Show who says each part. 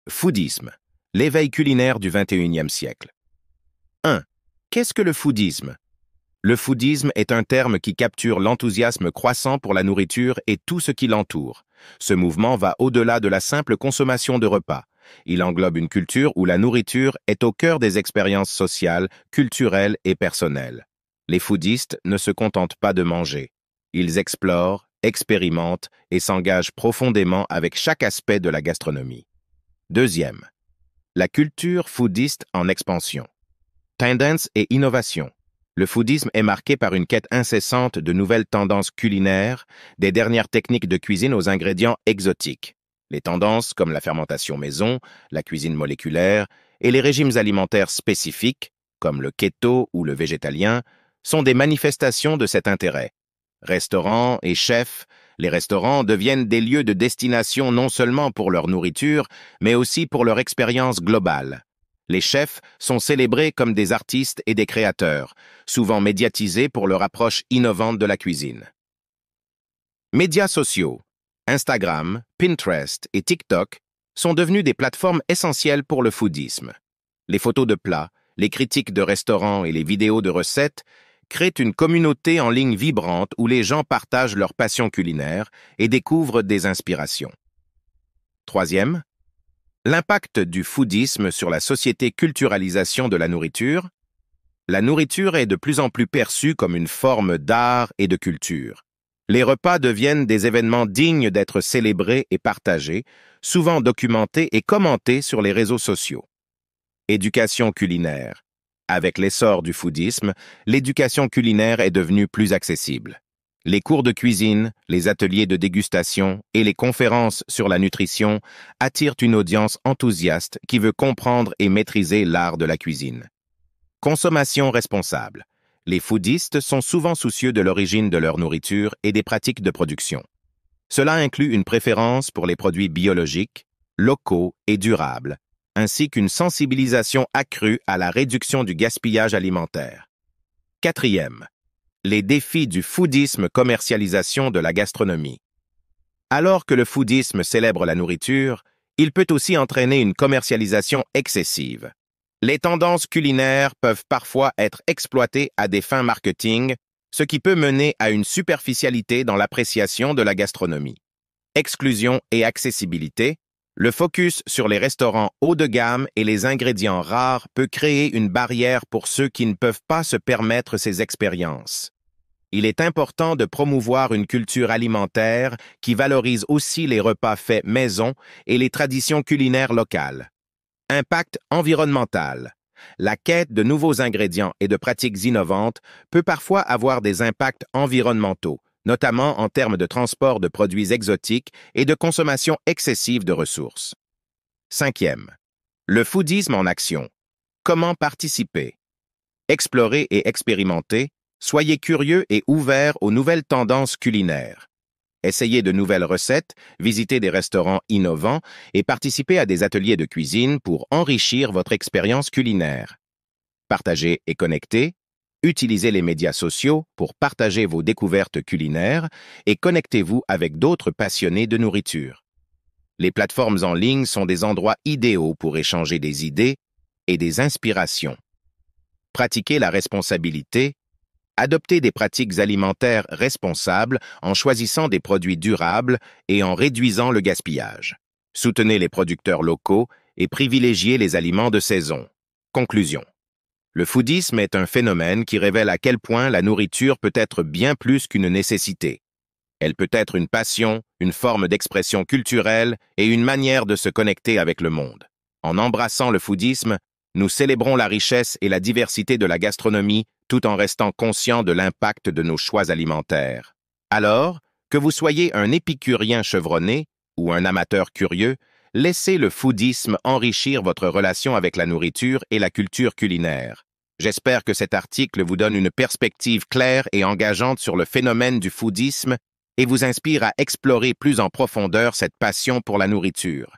Speaker 1: Foodisme, l'éveil culinaire du XXIe siècle. 1. Qu'est-ce que le foodisme? Le foodisme est un terme qui capture l'enthousiasme croissant pour la nourriture et tout ce qui l'entoure. Ce mouvement va au-delà de la simple consommation de repas. Il englobe une culture où la nourriture est au cœur des expériences sociales, culturelles et personnelles. Les foodistes ne se contentent pas de manger. Ils explorent, expérimentent et s'engagent profondément avec chaque aspect de la gastronomie. Deuxième, la culture foodiste en expansion. Tendance et innovation. Le foodisme est marqué par une quête incessante de nouvelles tendances culinaires, des dernières techniques de cuisine aux ingrédients exotiques. Les tendances comme la fermentation maison, la cuisine moléculaire et les régimes alimentaires spécifiques, comme le keto ou le végétalien, sont des manifestations de cet intérêt. Restaurants et chefs, les restaurants deviennent des lieux de destination non seulement pour leur nourriture, mais aussi pour leur expérience globale. Les chefs sont célébrés comme des artistes et des créateurs, souvent médiatisés pour leur approche innovante de la cuisine. Médias sociaux, Instagram, Pinterest et TikTok sont devenus des plateformes essentielles pour le foodisme. Les photos de plats, les critiques de restaurants et les vidéos de recettes créent une communauté en ligne vibrante où les gens partagent leur passion culinaire et découvrent des inspirations. Troisième, l'impact du foodisme sur la société culturalisation de la nourriture. La nourriture est de plus en plus perçue comme une forme d'art et de culture. Les repas deviennent des événements dignes d'être célébrés et partagés, souvent documentés et commentés sur les réseaux sociaux. Éducation culinaire. Avec l'essor du foodisme, l'éducation culinaire est devenue plus accessible. Les cours de cuisine, les ateliers de dégustation et les conférences sur la nutrition attirent une audience enthousiaste qui veut comprendre et maîtriser l'art de la cuisine. Consommation responsable. Les foodistes sont souvent soucieux de l'origine de leur nourriture et des pratiques de production. Cela inclut une préférence pour les produits biologiques, locaux et durables, ainsi qu'une sensibilisation accrue à la réduction du gaspillage alimentaire. Quatrième, les défis du foodisme commercialisation de la gastronomie. Alors que le foodisme célèbre la nourriture, il peut aussi entraîner une commercialisation excessive. Les tendances culinaires peuvent parfois être exploitées à des fins marketing, ce qui peut mener à une superficialité dans l'appréciation de la gastronomie. Exclusion et accessibilité. Le focus sur les restaurants haut de gamme et les ingrédients rares peut créer une barrière pour ceux qui ne peuvent pas se permettre ces expériences. Il est important de promouvoir une culture alimentaire qui valorise aussi les repas faits maison et les traditions culinaires locales. Impact environnemental. La quête de nouveaux ingrédients et de pratiques innovantes peut parfois avoir des impacts environnementaux, notamment en termes de transport de produits exotiques et de consommation excessive de ressources. Cinquième, le foodisme en action. Comment participer? Explorer et expérimenter, soyez curieux et ouverts aux nouvelles tendances culinaires. Essayez de nouvelles recettes, visitez des restaurants innovants et participez à des ateliers de cuisine pour enrichir votre expérience culinaire. Partagez et connectez. Utilisez les médias sociaux pour partager vos découvertes culinaires et connectez-vous avec d'autres passionnés de nourriture. Les plateformes en ligne sont des endroits idéaux pour échanger des idées et des inspirations. Pratiquez la responsabilité. Adoptez des pratiques alimentaires responsables en choisissant des produits durables et en réduisant le gaspillage. Soutenez les producteurs locaux et privilégiez les aliments de saison. Conclusion. Le foodisme est un phénomène qui révèle à quel point la nourriture peut être bien plus qu'une nécessité. Elle peut être une passion, une forme d'expression culturelle et une manière de se connecter avec le monde. En embrassant le foodisme, nous célébrons la richesse et la diversité de la gastronomie tout en restant conscients de l'impact de nos choix alimentaires. Alors, que vous soyez un épicurien chevronné ou un amateur curieux, laissez le foodisme enrichir votre relation avec la nourriture et la culture culinaire. J'espère que cet article vous donne une perspective claire et engageante sur le phénomène du foodisme et vous inspire à explorer plus en profondeur cette passion pour la nourriture.